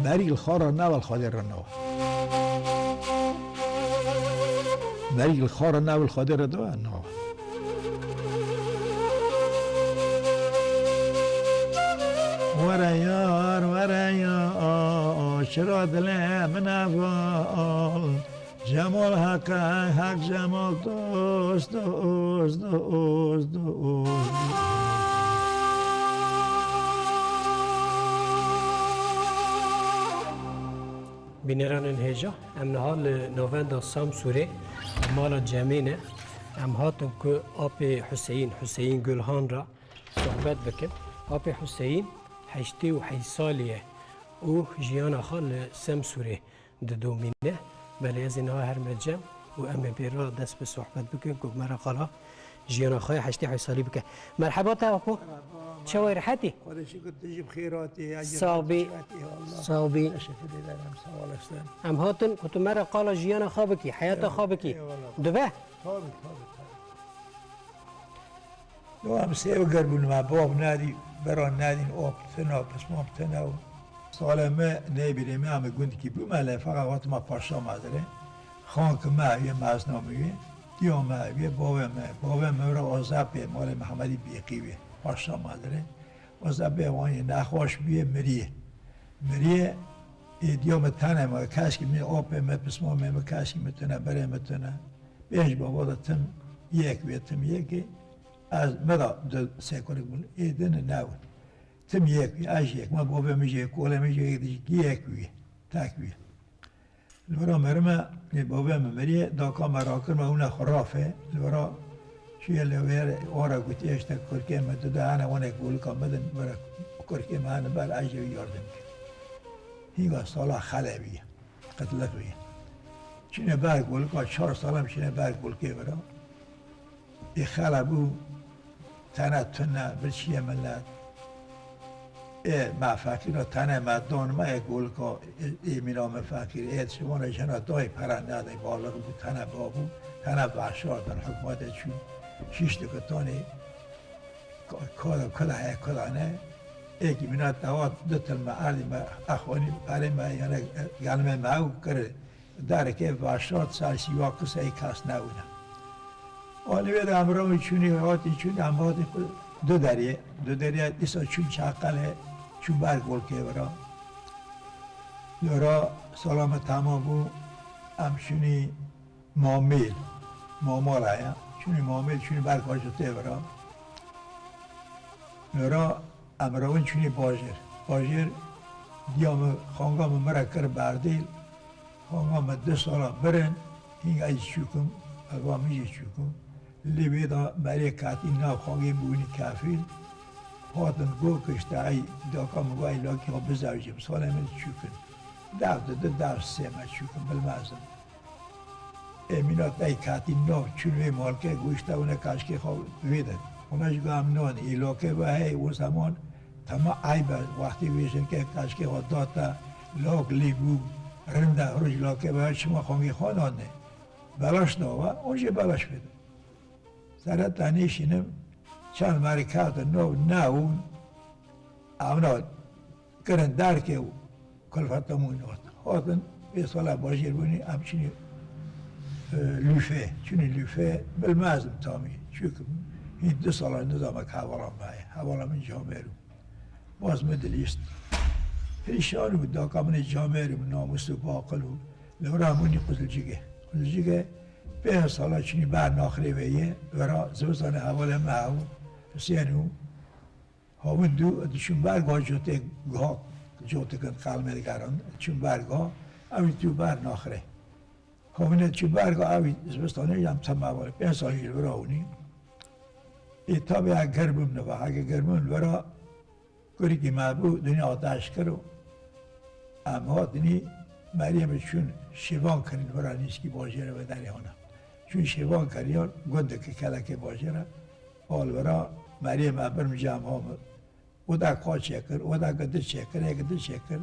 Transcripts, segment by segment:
مريل خارا ناول خادر نوا مريل خارا ناول خادر دوا نوا ورا يار ورا يار شراد من أفضل جمال حق حق جمال دوست دوست دوست دوست بینران هجا ام نهال نووندا سام سوره مالا جمینه ام هاتم که آپ حسین گلهان را صحبت بکن آپ حسین 88 سالیه او جیان خال سام سوره دومینه بله از اینها هر مجم و ام بیرا دست به صحبت بکن که مرا قالا جیان خال 88 سالی بکن مرحبا تا اپو چوای راحتی خودشی که تجیب خیراتی صابي ام هاتن كنت مرة قال جيانا خابكي حياة خابكي دبه لو هم سيو قربون ما باب نادي بران نادي اوب تنا بس ما بتنا سال ما نبي ما هم قلت كي بما لا فقط وقت ما باشا ما داره خانك ما هي مازنامي يوم ما هي بابا ما را عذاب مال محمدی بیقیبه باشا ما داره عذاب وانی نخواش بیه مریه دیوم تنه ما کاش می آب می بسم می کاش میتونه بره میتونه بیش بابا دتم یک بیتم یکی از مدا دو سکوری بول ایدن ناو تم یک اش یک ما بابا میگه کوله میگه یک بی تاک بی لورا مرما بابا مریه دا کامرا کرد ما اون خرافه لورا شیء لور اورا گوتی اشت کرکه مدد انا وانا گول کامدن برا کرکه من بر اجی یاردم هیگا سالا خلبیه قتلفیه چینه برگ گول که 4 سالم چینه برگ گول که برا ای خلبو تنه بلشیه ملت ای ما فقیرا تنه مدان ما ای گول که ای مینام فقیر ای شما نشنا دای پرنده دای بالا بود تنه بابو تنه باشار در حکمات چون 6 دکتانی کلا نه ایکی منات دوات دتل معردی ما اخوانی برای ما یعنی گلمه معو کرد داره که باشات سالسی واقعی ای کس نبودن آنی بید امرامی چونی هاتی چونی امراتی دو دریه دیسا چون چاقله چون برگول که برا لورا سلام تمام بود همچونی مامال هیا چونی معامل چونی برگاشته برا لورا امراون چونی باجر دیام خانگام مرا کر بردیل خانگام 2 سالا برن هنگ ایز چوکم اقوامی چوکم لیبیدا برای کاتی ناو خانگی بونی کافیل هاتن گو کشته ای داکام گوی لاکی ها بزاوجیم سال من چوکن دو سه ما چوکن بلمازم امینات ای کاتی ناو چونوی مالکه گوشته اونه کاشکی خواه ویدن اونش گوهم نان ایلاکه و هی اون زمان تمام عیبه وقتی ویشن که کاشکی ها داتا لاک لیبو رنده هرج لاکه و شما خانگی خانانه بلاش ناوه اونجا بلاش بده سرت تنیشینم چند مرکات ناون اونا کرن درکه کلفتمون هاتن به سالا باجر بونی همچنین لوفه چون لوفه بالمازم تامی چون این 2 سال نظام که حوالم بایه حوالم این جامعه رو باز مدلیست پریشان بود داکامن جامعه رو ناموس و باقل و لورا همونی قزلجیگه 5 سالا چونی بر ناخری ویه ورا زبستان حوال معو حسینو همون دوشون برگاه جوته کن قلمه دیگران چون برگاه همین تو بر ناخره همین چون برگاه اوی زبستانه هم تمام 5 سالی ورا اونی ای تابع اگر بمونه و اگر گرمون ورا کاری که معبود دنیا آتش کرو اما دنی مریم چون شیوان کنید ورا نیست که باجره و دریانه چون شیوان کریان گنده که کلک باجره حال ورا مریم ابرم جمع هم او دا قا چکر او دا گده چکر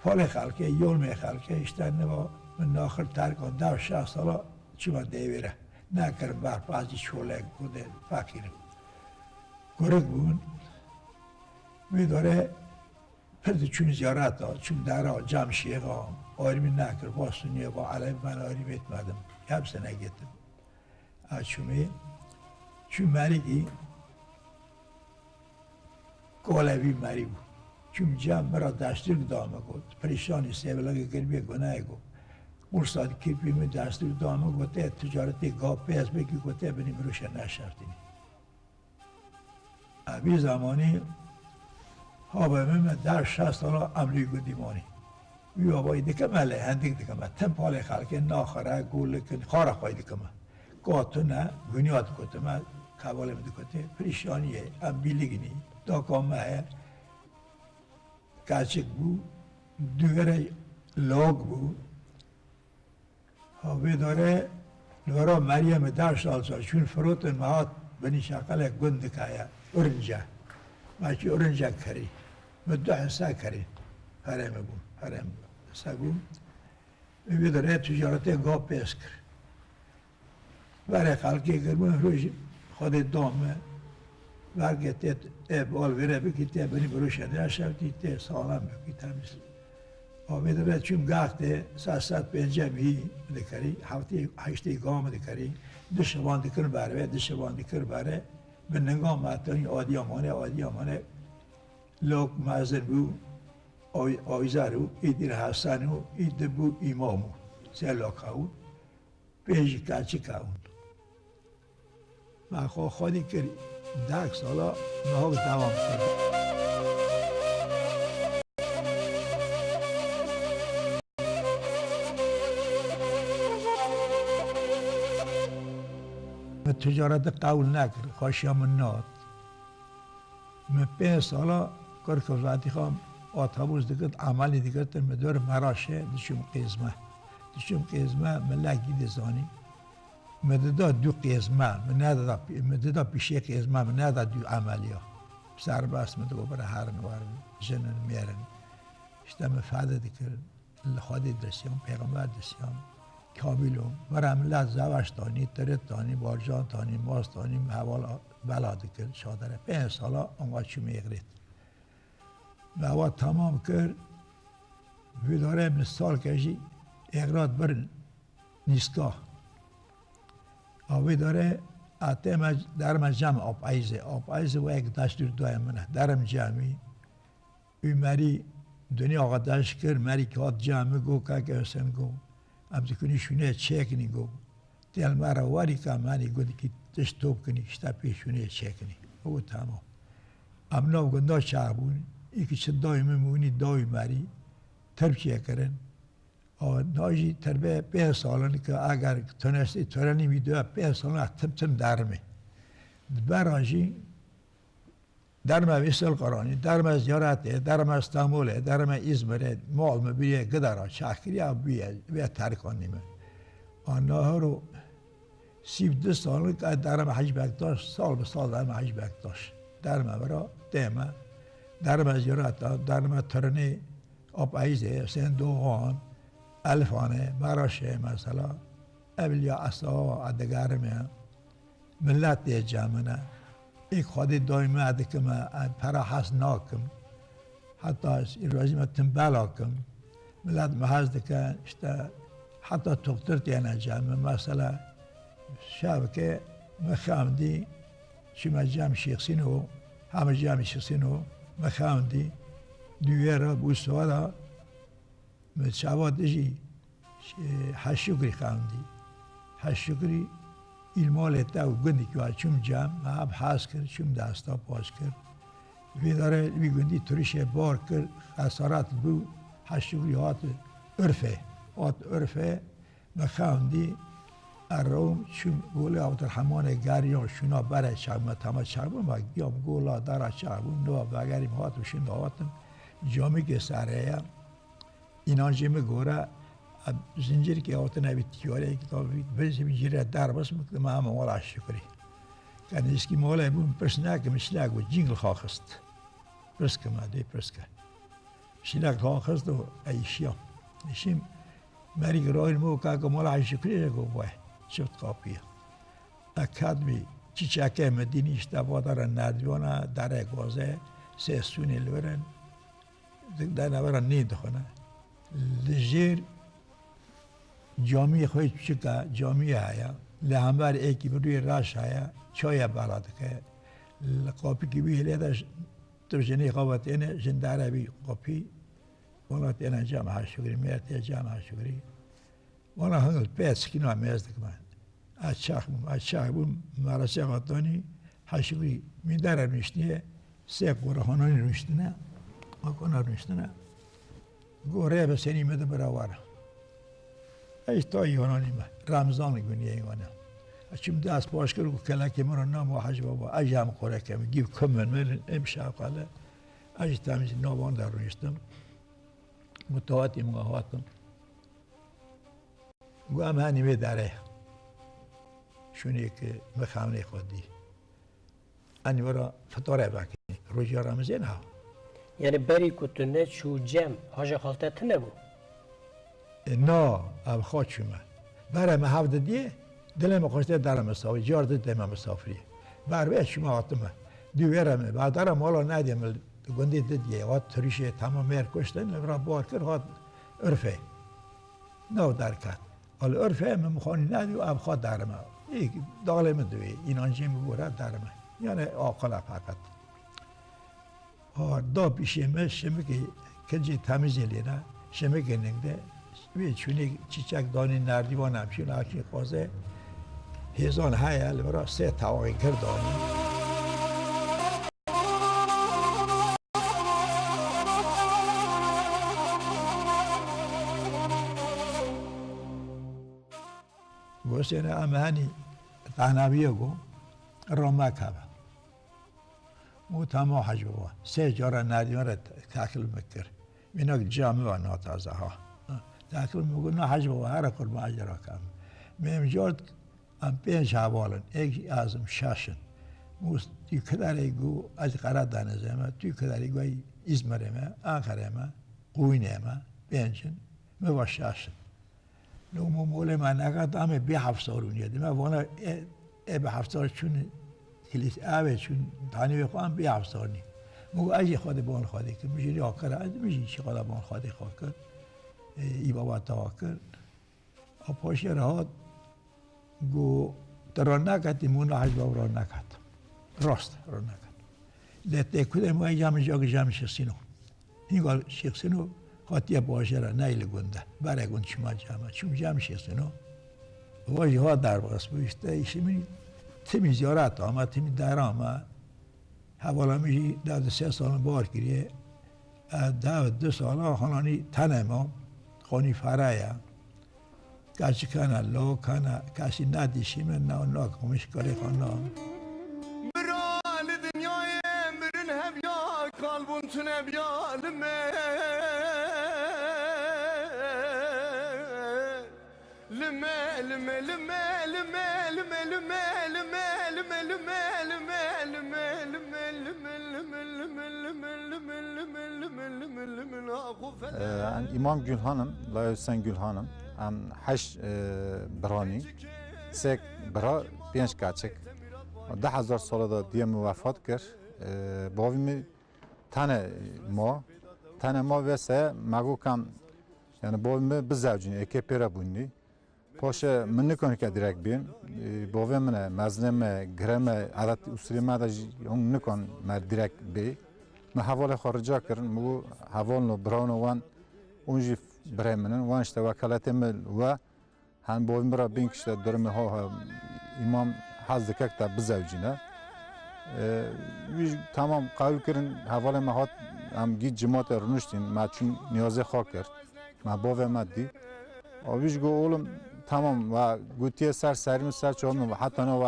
فال خلقه یولم خلقه اشتر نوا من ناخر ترکان 16 سالا چما دیویره نکرم برپازی چوله گده فقیرم گرگ بون میداره پرد چون زیارت ها چون در ها جمع شیخ ها آرمی نکر با سنیه با علیه من آرمی اتمدم یبسه نگیتم چونه چون مریگی گولوی مری بود چون جمع مرا دستور دامه گود پریشانی سیبلگی گربی گناه گود مرساد کیپی می دستور دامه گوته تجارتی گاه پیز بگی گوته بنیم روش نشرتینی ابی زمانی ها به من در 60 سالا عملی گودیمانی وی آبایی دیگه مله هندیک دیگه من تم پاله خلقه ناخره گوله کن خاره خواهی دیگه من گاتو نه گنیات کته من کباله می دیگه پریشانیه ام بیلیگینی داکامه کچک بود دوره لاغ بود ها داره لورا مریم 10 سال چون فروت مهات بنی شقل گند که اورنجه ماشی اورنجه کری مدو حسا کری هرم بود هرم سگو وی داره تجارت گاه پیس کر برای خلقی گرمون روش خود دامه برگه بال ویره بکیته بنی بروش نشفتی ته سالم بکیته مثل آبی داره چون گاهته 305 می دکری هفته 8 گام دکری دشوان دکر بره دشوان دکر بره به نگاه ماتنی آدیامانه لوک مازن بو آیزارو ایدیر حسنو ایدبو ایمامو سه کاون پیش کاچی کاون من خودی کری 10 سالا نهاگ دوام کرد من تجارت قول نکر خوشیم ناد من 5 سالا کار که وقتی خواهم آتابوس دیگه عملی دیگه تر مدور مراشه دشم قیزمه ملکی دیزانی مددا دو قیزمه مددا پیشه قیزمه مددا دو عملیا سربست مدگو برای هر نوار جنن میرن işte مفاده دیگر خودی درسیم پیغمبر درسیم کاملم مرا ملت زواش دانی ترت دانی بارجان دانی ماس دانی حوال بلا دیگر شادره 5 سالا اونجا چی میگرید و تمام کرد ویداره مثال کشی اقراد برن نیسکاه آوی داره آتم درم جمع آب ایزه و یک دستور دوی منه درم جمعی وی مری دنیا آقا داشت کرد مری که آت جمع گو که حسن گو ام کنی شونه چکنی گو دل مرا واری که منی گو که دشت توب کنی شتا پیشونه چکنی او تمام ام نو گنده شعبون ای که چه دایمه مونی دای مری تربیه کردن و ناجی تربیه 5 سالانی که اگر تونستی تورنی میدوه 5 سالان تم درمه برانجی درمه ویسل قرانی درمه زیارته درمه استانبوله درمه ازمره مال مبیه گدارا شاکری بیه ترکانی من آنها رو 32 سال که درمه حج بکداشت سال به سال درمه حج بکداشت درمه برا دیمه درمه زیارته درمه ترنی آب ایزه سن دوغان الفانه مراشه مثلا اولیا اصلا ادگرمه ملت جامنه ایک خودی دائمه ادکم پرا حس ناکم حتی این روزی ما تنبالا کم ملت محض دکن اشتا حتی دکتر تینا جامعه مثلا شب که مخامدی شما جامع شخصینو همه جامع شخصینو مخامدی دویره بوسوالا شبا دجی هشگری خواندی هشگری ایلمال تا و گندی که چوم جام ما ابحاث کرد چوم دستا پاس کرد وی داره وی گندی توریشه بار کرد خسارات بو هشگری هات عرفه ما خواندی اروم چوم گوله آوتر همان گریان شونا برای شب ما تمام شب ما گیام گولا داره شب نو بگریم هات و شون داوتم جامی که سریه اینا جمع گوره زنجیری که آوتن اوی تیاره کتابی بریزی بجیره در بس مکده ما همه مولا شکری که نیسکی مولا بون پرسنه که مشلک و جنگل خواهست پرسکه ما دی پرسکه مشلک خواهست و ایشیم ایشیم مری گرای مو که مولا شکری گو بای شفت قاپیه اکادمی چیچکه مدینی اشتباه دارن نردیوانا در گوزه سه سونی لورن در نبرا نید خونه لجیر جامعه خواهی چکا جامعه هیا لحمبر ایکی بروی راش هیا چای بالاد که قاپی کی بیه لیداش ترجنی قوت اینه جنداره بی قاپی وانا تینا جامعه شکری میرد جامعه شکری وانا هنگل پیس کی نوع میزد کمان اچاق بوم مراسم قطانی هشکری میداره نشنیه سه قره هنانی نشنه اکونا نشنه گوره بسنی مده براواره ایش تایی هنانی ما رمضان گونیه ایوانه اچم دست باش کرد و کلاکی مرا نام و حج بابا اجام خوره کمی گیب کمن من امشب قاله اج تمیز نوان در رویستم متواتی مقاهاتم گوام هنی می داره شونی که مخامنه خودی انی برا فطوره باکی روزی رمضان ها یعنی بری کتونه شو جم حاجه خالته نبود نه اب خود شما برای ما هفته دیه دلم خوشته درم مسافری جارد دلم مسافری برای شما آتمه دیویرم بعد درم حالا ندیم گندی دیه وقت تریشه تمام مر کشتن لبرا بار کرد وقت عرفه نو درکت حالا عرفه من مخانی ندی و اب خود درمه یک دالم دوی این آنجیم بوره درمه یعنی آقلا فقط دا پیشمه شمی که کنجی تمیزی لینا شمی که نگده وی چونی چیچک دانی نردیوان همچین آکی قازه هزان هایل برا سه تواقی کردانی گوشتینه امهانی تعنابیه گو رامک هبه مو تمام حج بابا سه جارا نردیوان را تاکل مکر میناک جامعه و ناتازه ها تاکل میگو نه حج بابا هر قربان اجرا کم میم جارد ام پنج حوالن ایک ازم شاشن موس تی کداری گو از قرار دانزه ما تی کداری گو ازمره ما آخره ما قوینه ما پنجن ما شاشن نو موله ما نگاه دامه بی هفسارونیه دی ما وانا به هفسار چون کلیس آبه چون تانی بخوام بی هفسارنی مگو اجی خود بان خواهی که میشه آخر از میشه چی خدا بان خواهی کرد ای بابا تا کرد پاشی راه گو در نکردی مون حج بابا را نکرد راست را نکرد لطه کدوم ما جامع جامع شخصینو این گال شخصینو خاطی باشه را نیل گنده برای گند شما جامع شخصینو واجی ها در باس بیشتر ایشی می تیمی زیارت آمد تیمی در آمد حوالا میشی 13 سال بار کریه 12 سال خانانی تنه ما خانی فرایه کسی کنه لو کنه کسی ندیشی من نه اونا کمش کاری خانه برال دنیای برن هبیا قلبون تونه بیالمه لمه لمه لمه لمه لمه لمه لمه لمه لمه لمه عن إمام گülhanım، لا Hüseyin گülhanım، عن 8 برانی، سه برا 5 کچک، 10,000 سال دا دیم وفات کرد، باوی تنه ما وسه مگو کم، یعنی باوی می بزوجینی، اکی پیرا بودنی، پاشه من نکنه که درک بین، باوی منه مزنم گرم عادت اصولی ما داشت اون نکن مر درک بی، من حوال خارجا کردم، مگو حوال نو بران وان اونجی برای منن وانشته وکالت مل و هم باوی مرا بین کشته درم ها امام حز دکک تا بزوجینه، ویش تمام قبول کردن حوال ما هات هم گیت جماعت رنوشتین ما چون نیازه خا کرد، ما باوی ما دی، ویش گو اولم تمام و گویی سریم سر چهارم و حتی نه و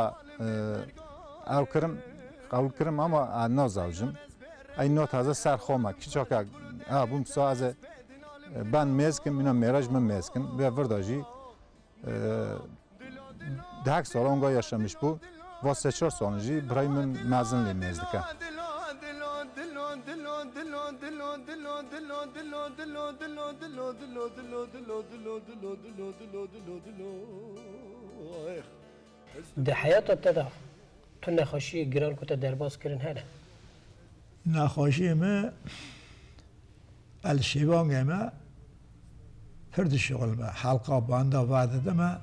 او کردم قبول کردم اما نازوجم، این نوت از سر خواهم کی چاکه بوم ساز ben mezkim, mina meraç mı mezkim ve vardajı daha sonra onga yaşamış bu. Ve 4 sene önce Brayman mezinli mezdike. ده حياته تدا تونه خشي جيران كنت درباس كرن هنا نخوشی ما الشیوانگ ما پرد شغل ما حلقه بانده وعده دما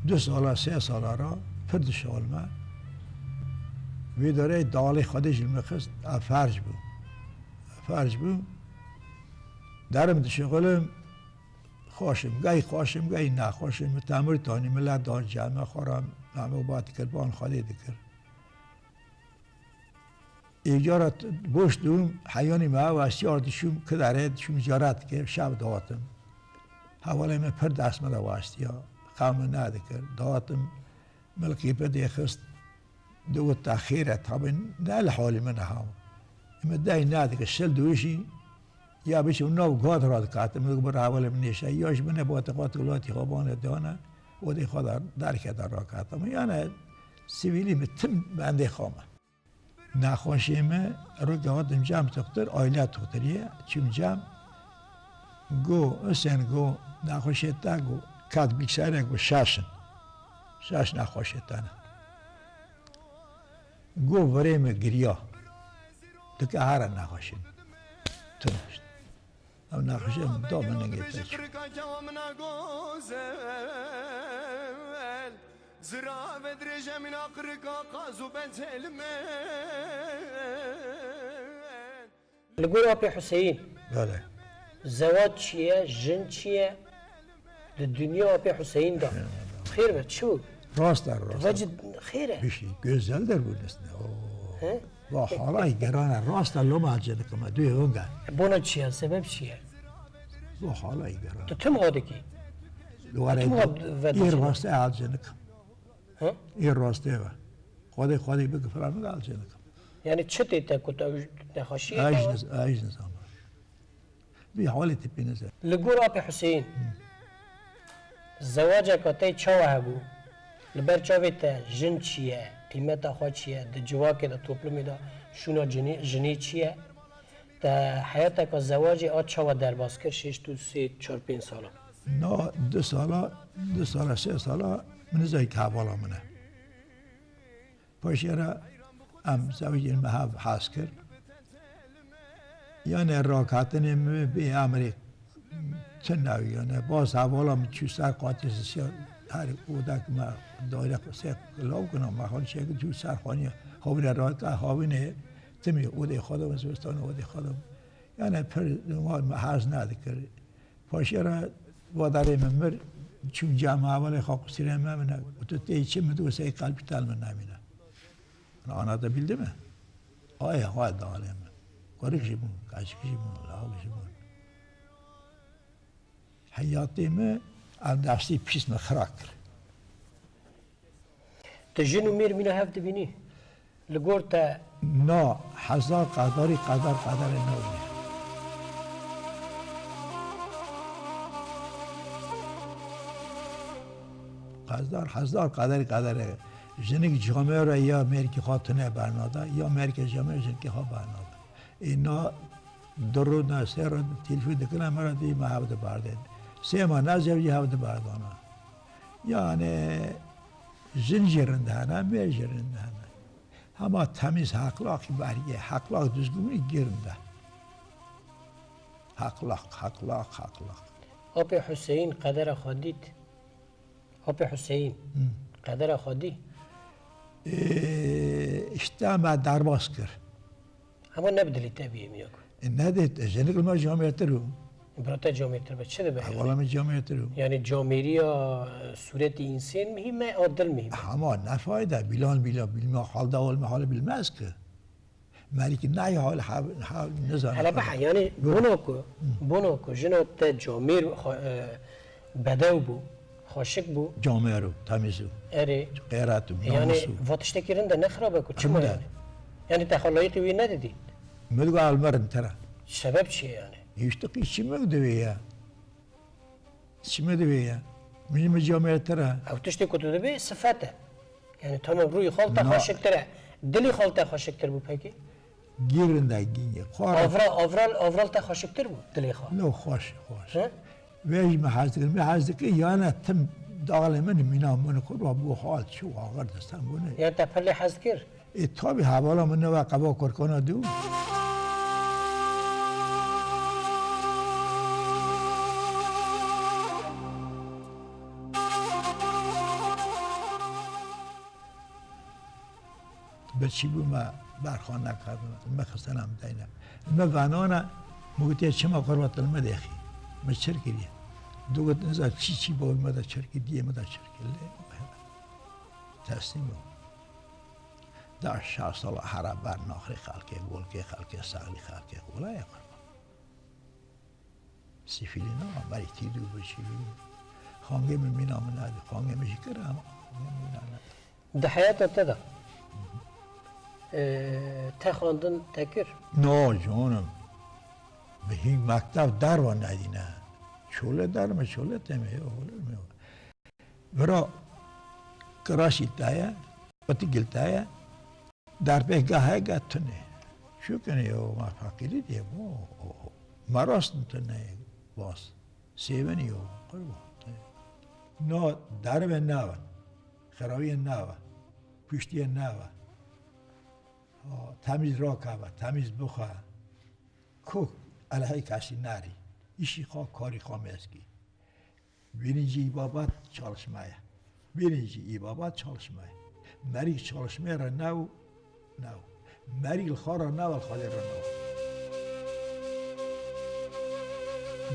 2 سال 3 سال را پرد شغل ما وی داره دالی خودش المخست فرج بود درم شغلم خوشم گای نخوشم تعمیر تانی ملت دار جمع خورم معمو باید کربان خالی دکر ایجارت بوش دوم حیانی ما واسیار دشوم که داره دشوم جارت که شب داتم حوالی من پر دست مده واسیا خام ندکر داتم ملکی پر دیخست دو تأخیره طبعا نه الحالی من هم اما دای ندکر شل دوشی یا بیش اون نو گاد راد کاتم میگه بر حوالی من نیشه یاش من با تقاط ولاتی خوابانه دانه و دی خدا درک در را کاتم یعنی سیویلی متم بنده خامه نخوشیمه رو گادم جمع دکتر آیله دکتریه چون جمع گو اسن گو نخوشیتا گو کات بیکسره گو شاش نخوشیتانه گو وریم گریا دکه هر نخوشیم تو نشت او نخوشیم دامن نگیته چون زرا بدرجة من أقرقا قازو بنتلمن لقول أبي حسين بله زواج چیه جن چیه الدنيا أبي حسين ده خير بد شو راست در راست وجد خيره بیشی گزل در بود نسنه ها با حالای گرانه راست در لوم عجله کما دوی اونگه بونا چیه سبب چیه با حالای گرانه تو تم هادکی دواره این راسته عجله کم ها این راسته و خودی بگه فرامه عجله کم يعني تشتي تاكل نخشي ايش نظام بي حوالي تبي نزل لقول أبي حسين زواجك تي تشوه هبو لبر چاویتا جن چیه قیمت خواهد چیه ده جواکه ده توپلومی ده شونا جنی چیه ده حیاتا که زواجی آد چاوه در باز کر 6 تا 3 4 5 ساله نا 2 ساله 3 ساله من زای که حوالا منه پاشیره ام زوجی المهاب حاس کرد یعنی راکاتنی به امری تناوی یعنی باز حوالا من چو سر قاطی سیار هر اودک ما دایره سه لو کنم ما خواهد چه که تو سرخانی هاوین راحت هاوینه تمی اوده خودم زوستان اوده خودم یعنی پر ما حرز نده کرد پاشیره واداره ممر چون جمع اول خاک سیره منه و تو تیچه مدو سه قلبی تل من نمینه آنها دا bildi mi? Ay hadi alem. Garip şey bu, kaçık şey bu, lavuk şey bu. Hayatımı andasti pis mi xrak. تجنو مير من هاف تبيني لقورتا Na hazar kadar ne oluyor? Hazar kadar. جنگ جامعه را یا امریکا خاتنه برناده یا امریکا جامعه جنگ ها برناده اینا درود نه سه را تلفی دکنه مرا دی محبت بردن سه ما نزوجی هفته بردانه یعنی زنجیرنده نه میجرنده نه همه تمیز حقلاقی برگه حقلاق düzgünü girinde حقلاق أبي حسين قدر خديت أبي حسين قدر خدي işte ama darbas kır. أما نبدل تبيه مياكو Ne de jenik ma camiyetir o. برتا جامعتر بچه ده بهي Havalı mı camiyetir o. يعني جامعية صورة إنسان مهمة أو دل مهمة Ama ne fayda bilme halda olma hali bilmez ki. Melik ne hal nizam. على بحا يعني بونوكو جنو تا جامير بدو بو خاشك بو Camiye o, temiz o. أري Gayret o, يعني namus o. فاتشتكيرن ده نخربك وشما همدا. يعني يعني تخليتي وين نددي Müdgü almarın tera. السبب شيء يعني Yüşteki içime dövüyor. İçime dövüyor. Bizim camiye tera. أو تشتكي تدبي صفاته يعني تمام روي خلطة نا. خاشك ترى دلي خلطة خاشك تر بو بيكي Girinde ginye. Khara. أفرال تا خاشك تر بو دلي خا Lo hoş. ها Ve محازدك yani tüm dağılımın minamını kurwa bu hal şu ağır destan bunu. يعني تفلي حذكر tabi havalı mı ne var kaba korkona diyor. چی بود ما برخوان نکردم ما خستنم دینه ما ونانا مگه چه ما قربت المدخی ما چرکیه دوگت نزد چی با ما دا چرکی دیه ما دا چرکی تسلیم در 60 سال هر بر ناخری خلقی ولکی خلقی سالی خلقی ولا یا قربان سیفیلینا برای تیدو بچیلو خانگی من آمد خانگی میشه کرم ده حیات تدا تخواندن تکر نه جانم به این مکتب در و ندینه چوله در ما چوله تمیه برا کراشی تایه پتی گل تایه در به گاه گتونه شو کنی او ما فقیری دیه ما راست نتونه باز سیونی او قربان نه در به نوه خراوی نوه پشتی نوه تمیز را که تمیز بخواه که علیه کسی نری ایشی خواه کاری خواه میزگی birinci ibabat çalışmaya. Birinci ibabat çalışmaya. Meril çalışmaya nav. Meril khara nav al khadir nav.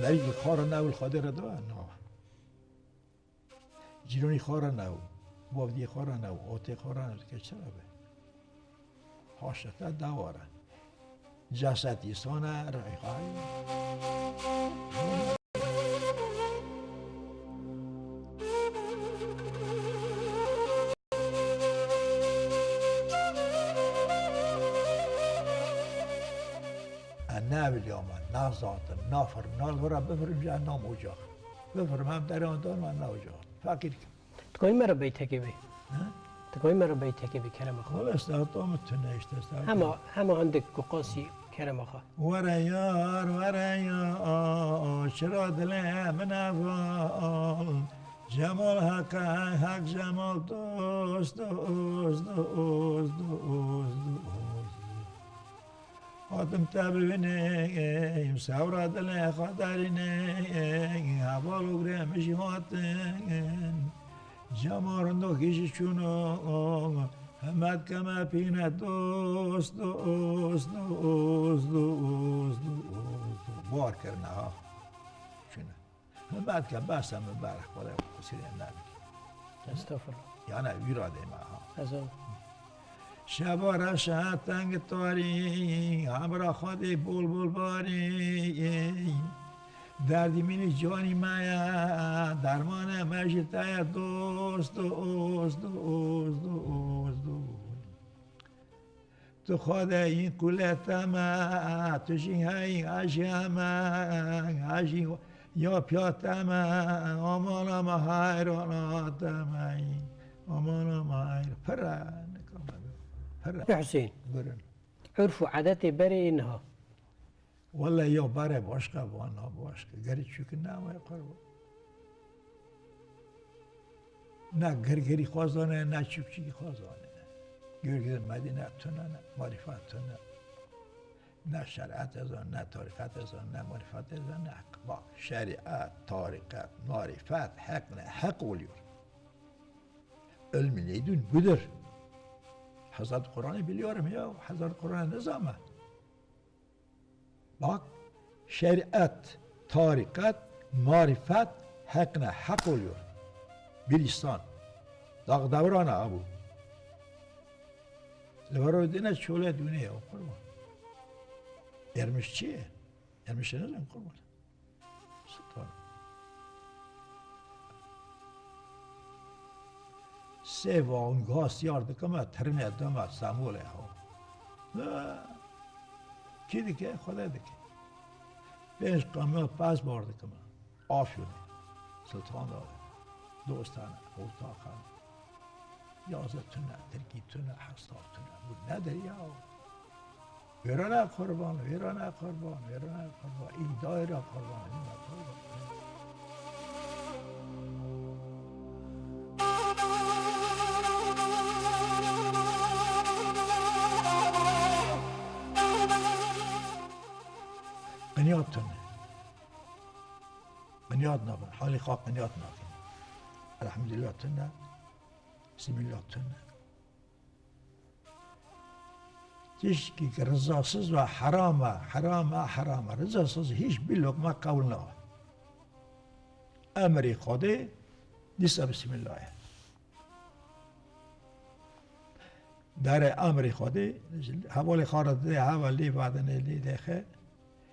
Meril khara nav al khadir nav. Jironi khara nav. Bavdi khara nav. Ote khara nav. که چرا به؟ حاشته دواره. جسد ایسان رایخای. نه ولیامن، نه ذاتن، نه فرمنال ورا بفرم جا نام اوجاق بفرم هم در آن دان من نه اوجاق فقیر کن تقوی مرا بیتکی بی تقوی مرا بیتکی بی کرم خوا ولی استعطا متونه اشتستا همه عندك قاسی کرم خوا ورا یار چرا دل من افغان جمال حق جمال دوست آدم تبینه سوار دل خاطرینه حوال وگره میشی هاتن جمارندو کیش چونو همت کم پینه دوست بار کرنه ها چونه همت کم بسم برخ بالا کسی نمیدی استغفر یا نه ویراده ما ها از اون شبا رشد تنگ تاری همراه خودی بول باری دردی منی جانی مایا درمان مجتای دوست تو خود این کلتم تو شیهای عشیم عشی یا پیاتم آمانم حیراناتم آمانم حیر پرن يا حسين برن عرفوا عاداتي بري انها والله يا بره باشقه وانا باشقه گری چوک نه وای قربان نه گرگری خوازانه نه چوکچی خوازانه گرگر مدینه تونه نه معرفت تونه نه شریعت از آن نه طریقت از آن نه معرفت از آن نه با شریعت طریقت معرفت حق نه حق وليور علم نیدون بدر Hazreti Kur'an'ı biliyorum ya, Hazreti Kur'an nizamı. Bak, şeriat, tarikat, marifet, hakna, hak oluyor. Bir insan. Dağ davrana bu. Levaro dine şöyle dünya kurban. Ermişçi. Ermişçi ne zaman kurban? Sultan. سه وانگاه سیار دکمه ترنه دمه ساموله ها کی دیگه خدا دیگه پنج قامه پس بار دکمه آفیونه سلطان داره دوستانه اتاقانه یازه تونه ترکی تونه حستا تونه بود نداری یا ویرانه قربان این دایره قربان قنیات تونه قنیات نبود حالی خواه قنیات نبود الحمدلله تونه بسم الله تونه هیچ که رضاسız و حرام رضاسız hiç bir lokma قبول نه امر خدا دیسا بسم الله در امر خدا حوالی خارد ده حوالی بعدن لیدخه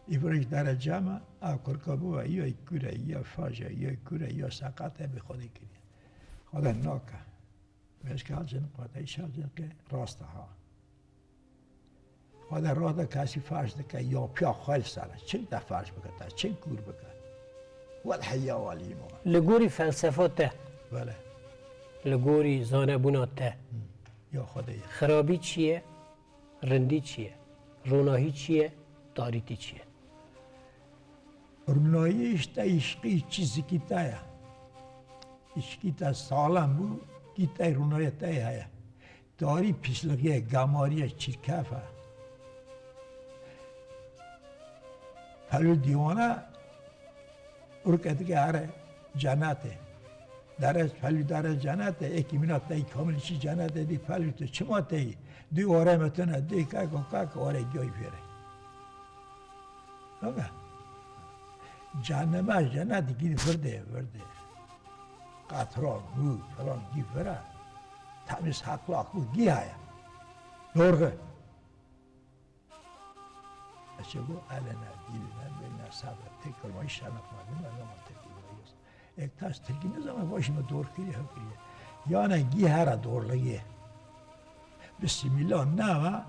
ایفرش در جمع کرکبو یا کوره یا فاجه یا کوره یا سقطه به خودی کنی خدا ناکه مشکل جن خدا ایشان که راسته ها خدا راه ده کسی فرش ده که یا پیا خیل سره چند ده فرش بکته چند کور بکته والحیا والایمان لگوری فلسفات ته بله لگوری زانبونات ته یا خدای خرابی چیه؟ رندی چیه؟ روناهی چیه؟ داریتی چیه؟ روناییش تا عشقی چیزی که تایه عشقی تا سالم بود که تای رونایی تایه هایه داری پیشلقیه گماریه چیرکفه پلو دیوانه ارکت که هره جنته درش پلو در جنته اکی منات تایی کامل چی جنته دی پلو تو چما تایی دی آره متونه دی که آره گیای بیره نگه جهنمه جنتی گیری ورده قطران مو فلان گی وره تمیز حقلاق بود گی هایا دورگه اچه گو علنا دیلنا بینا صبر تکر مایی شنف مردم علما تکر مایی یک تاش ترکی نزمه باشیم دور کری هم کریه یا نه گی هره دور لگیه بسم الله نه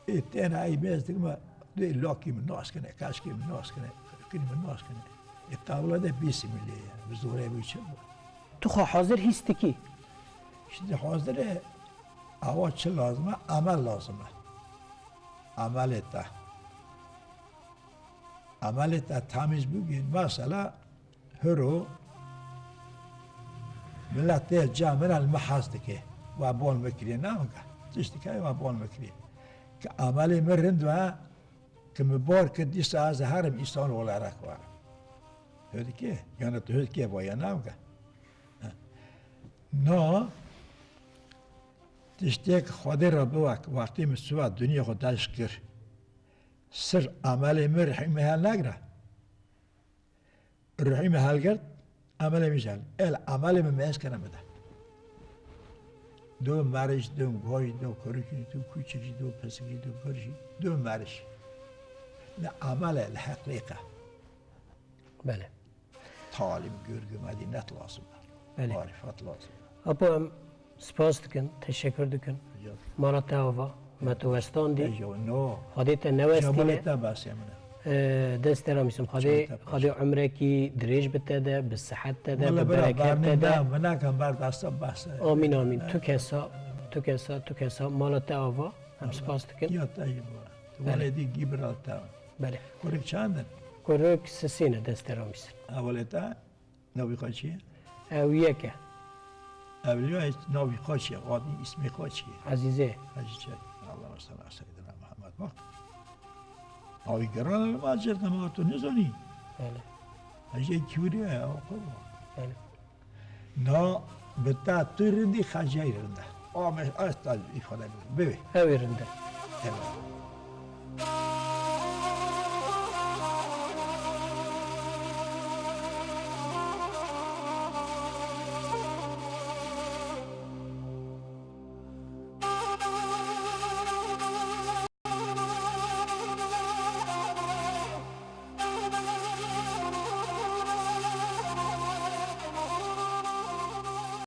ایتین ای بیز دیگه ده لاکی من ناس کنه کاشکی من ناس کنه کنی من ناس کنه اقابل ده بسم الله بزوره بیچه بود تو خواه حاضر هستی کی؟ şimdi حاضره اول چه لازمه عمل لازمه عملت تمیز بگین مثلا هرو ملت جامعه المحاصد که و بول مکریه نامگه تشتی که و بول مکریه که عملی مرند و که مبار که دیست از هرم ایسان ولا رکوار هدی که یعنی تو هدی که باید نامگه نه تشتی که خدا را بوک وقتی مسوا دنیا خود داشت کر سر عمل مرحیم حل نگره رحیم حل کرد عمل میشل عمل میش کنم بده دو مرش دو گوی دو کروکی دو کوچکی دو پسکی دو برشی دو مرش نه عمل الحقیقه بله تعلیم گرگ مدینت لازمه بله. معرفت لازمه اپا ام سپاس دکن تشکر دکن مالا تاوا ما تو وستان دی ایجا نو خودت نوستینه جمالتا بس یمنه دست رامیسم خدای عمره کی دریج بته ده به صحت ده والله به برا برکت برنیم ده دام وناکم بر دستا بس آمین آمین تو کسا مالا تاوا هم سپاس دکن یا تایبا ولدی گیبرالتا بله کورک چندن کرک سسینه دست رامیسم اولتا نوی خاچیه او یکه اولیا نوی خاچیه قادی اسمی خاچیه عزیزه حجیجه الله صلی الله سیدنا محمد وقت آوی گران الماجر نما تو نزانی بله حجیه کیوریه آقا بله نا بتا ترندی خجای رنده آمش استال ifade ببی او رنده evet